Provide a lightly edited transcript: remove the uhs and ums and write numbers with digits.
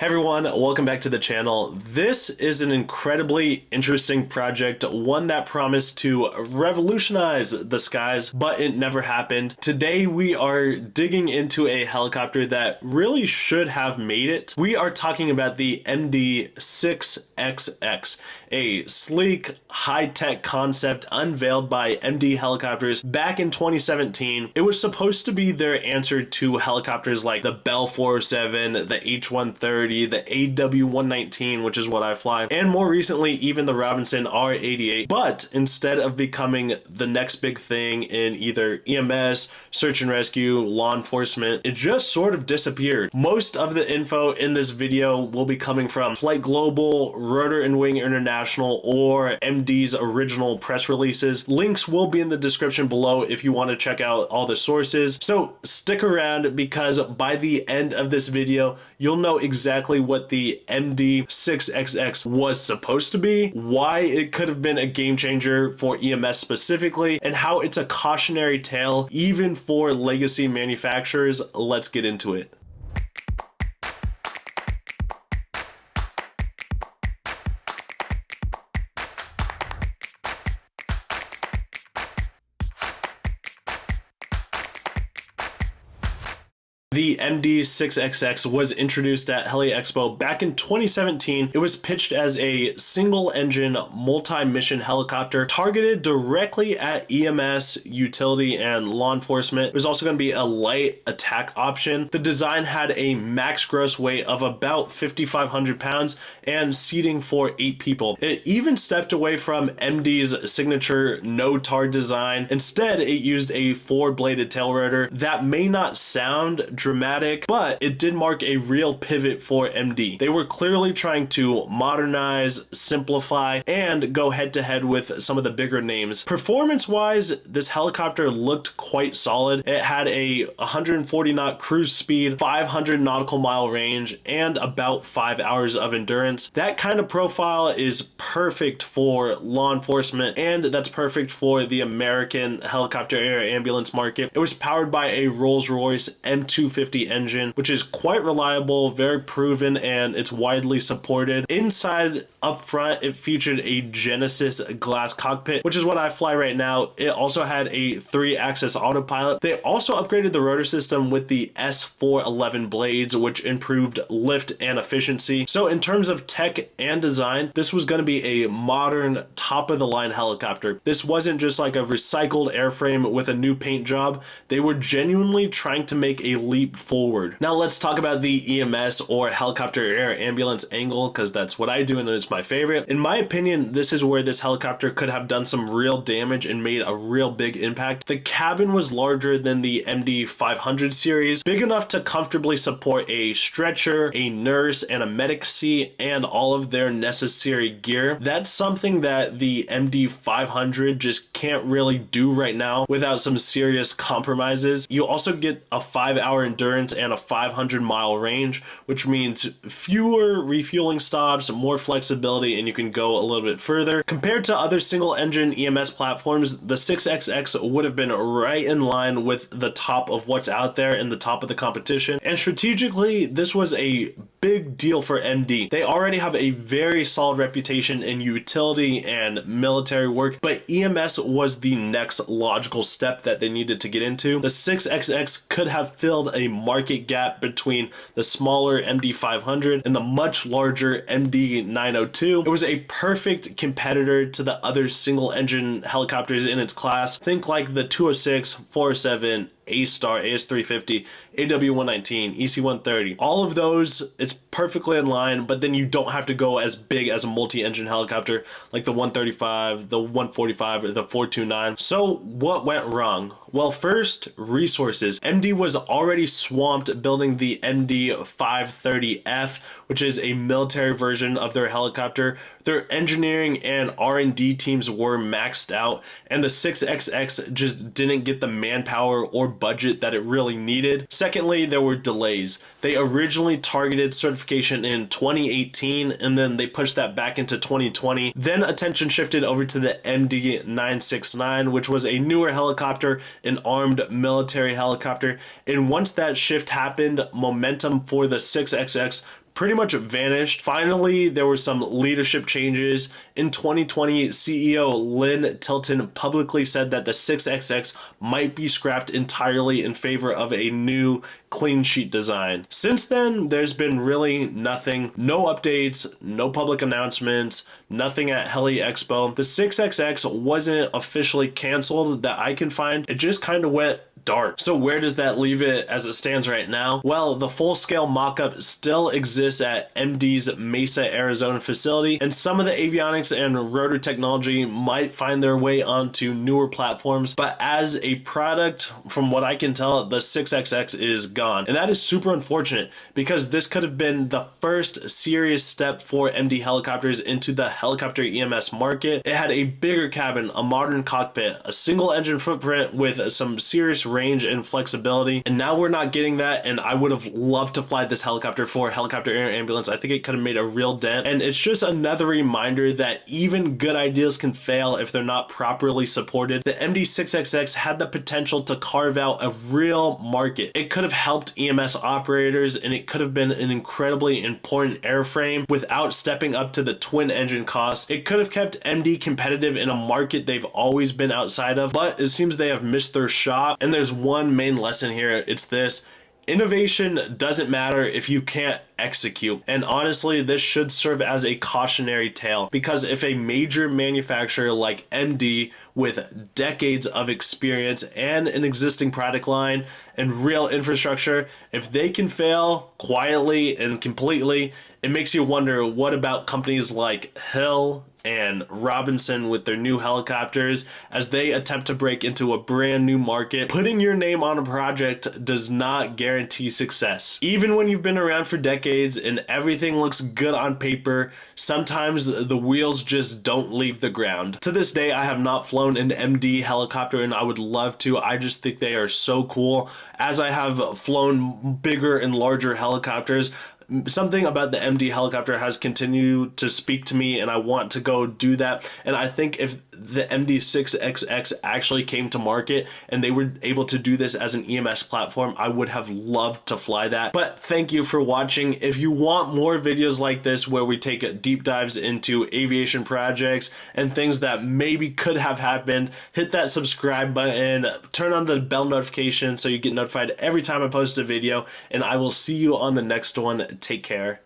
Hey everyone, welcome back to the channel. This is an incredibly interesting project, one that promised to revolutionize the skies, but it never happened. Today we are digging into a helicopter that really should have made it. We are talking about the MD-6XX, a sleek, high-tech concept unveiled by MD Helicopters back in 2017. It was supposed to be their answer to helicopters like the Bell 407, the H-130, the AW-119, which is what I fly, and more recently even the Robinson R-88. But instead of becoming the next big thing in either EMS, search and rescue, law enforcement, it just sort of disappeared. Most of the info in this video will be coming from Flight Global, Rotor and Wing International, or MD's original press releases. Links will be in the description below if you want to check out all the sources. So stick around, because by the end of this video, you'll know exactly what the MD-6XX was supposed to be, why it could have been a game changer for EMS specifically, and how it's a cautionary tale even for legacy manufacturers. Let's get into it. The MD-6XX was introduced at Heli Expo back in 2017. It was pitched as a single-engine, multi-mission helicopter targeted directly at EMS, utility, and law enforcement. It was also going to be a light attack option. The design had a max gross weight of about 5,500 pounds and seating for 8 people. It even stepped away from MD's signature no-tar design. Instead, it used a 4-bladed tail rotor. That may not sound dramatic, but it did mark a real pivot for MD. They were clearly trying to modernize, simplify, and go head-to-head with some of the bigger names. Performance-wise, this helicopter looked quite solid. It had a 140-knot cruise speed, 500 nautical mile range, and about 5 hours of endurance. That kind of profile is perfect for law enforcement, and that's perfect for the American helicopter air ambulance market. It was powered by a Rolls-Royce M250 engine, which is quite reliable, very proven, and it's widely supported. Inside, up front, it featured a Genesis glass cockpit, which is what I fly right now. It also had a 3-axis autopilot. They also upgraded the rotor system with the S411 blades, which improved lift and efficiency. So in terms of tech and design, this was going to be a modern, top-of-the-line helicopter. This wasn't just like a recycled airframe with a new paint job. They were genuinely trying to make a leap forward. Now let's talk about the EMS or helicopter air ambulance angle, because that's what I do and it's my favorite. In my opinion, this is where this helicopter could have done some real damage and made a real big impact. The cabin was larger than the MD 500 series, big enough to comfortably support a stretcher, a nurse, and a medic seat, and all of their necessary gear. That's something that the MD 500 just can't really do right now without some serious compromises. You also get a 5-hour endurance and a 500-mile range, which means fewer refueling stops, more flexibility, and you can go a little bit further. Compared to other single-engine EMS platforms, the 6XX would have been right in line with the top of what's out there and the top of the competition. And strategically, this was a big deal for MD. They already have a very solid reputation in utility and military work, but EMS was the next logical step that they needed to get into. The 6XX could have filled a market gap between the smaller MD-500 and the much larger MD-902. It was a perfect competitor to the other single-engine helicopters in its class. Think like the 206, 407, A-Star, AS350, AW119, EC130. All of those, it's perfectly in line, but then you don't have to go as big as a multi-engine helicopter like the 135, the 145, or the 429. So what went wrong? Well, first, resources. MD was already swamped building the MD-530F, which is a military version of their helicopter. Their engineering and R&D teams were maxed out, and the 6XX just didn't get the manpower or budget that it really needed. Secondly, there were delays. They originally targeted certification in 2018, and then they pushed that back into 2020. Then attention shifted over to the MD-969, which was a newer helicopter, an armed military helicopter. And once that shift happened, momentum for the 6XX pretty much vanished. Finally, there were some leadership changes. In 2020, CEO Lynn Tilton publicly said that the 6XX might be scrapped entirely in favor of a new clean sheet design. Since then, there's been really nothing, no updates, no public announcements, nothing at Heli Expo. The 6XX wasn't officially canceled that I can find. It just kind of went dark. So where does that leave it as it stands right now? Well, the full-scale mock-up still exists at MD's Mesa, Arizona facility, and some of the avionics and rotor technology might find their way onto newer platforms, but as a product, from what I can tell, the 6XX is gone. And that is super unfortunate because this could have been the first serious step for MD helicopters into the helicopter EMS market. It had a bigger cabin, a modern cockpit, a single engine footprint with some serious range and flexibility, and now we're not getting that. And I would have loved to fly this helicopter for helicopter air ambulance. I think it could have made a real dent, and it's just another reminder that even good ideas can fail if they're not properly supported. The MD6XX had the potential to carve out a real market. It could have helped EMS operators, and it could have been an incredibly important airframe without stepping up to the twin engine costs. It could have kept MD competitive in a market they've always been outside of, but it seems they have missed their shot. And there's one main lesson here. It's this: innovation doesn't matter if you can't execute. And honestly, this should serve as a cautionary tale, because if a major manufacturer like MD with decades of experience and an existing product line and real infrastructure, if they can fail quietly and completely, it makes you wonder, what about companies like Hill and Robinson with their new helicopters as they attempt to break into a brand new market? Putting your name on a project does not guarantee success. Even when you've been around for decades and everything looks good on paper, sometimes the wheels just don't leave the ground. To this day, I have not flown an MD helicopter, and I would love to. I just think they are so cool. As I have flown bigger and larger helicopters, something about the MD helicopter has continued to speak to me, and I want to go do that. And I think if the MD6XX actually came to market and they were able to do this as an EMS platform, I would have loved to fly that. But thank you for watching. If you want more videos like this where we take deep dives into aviation projects and things that maybe could have happened, hit that subscribe button, turn on the bell notification so you get notified every time I post a video, and I will see you on the next one. Take care.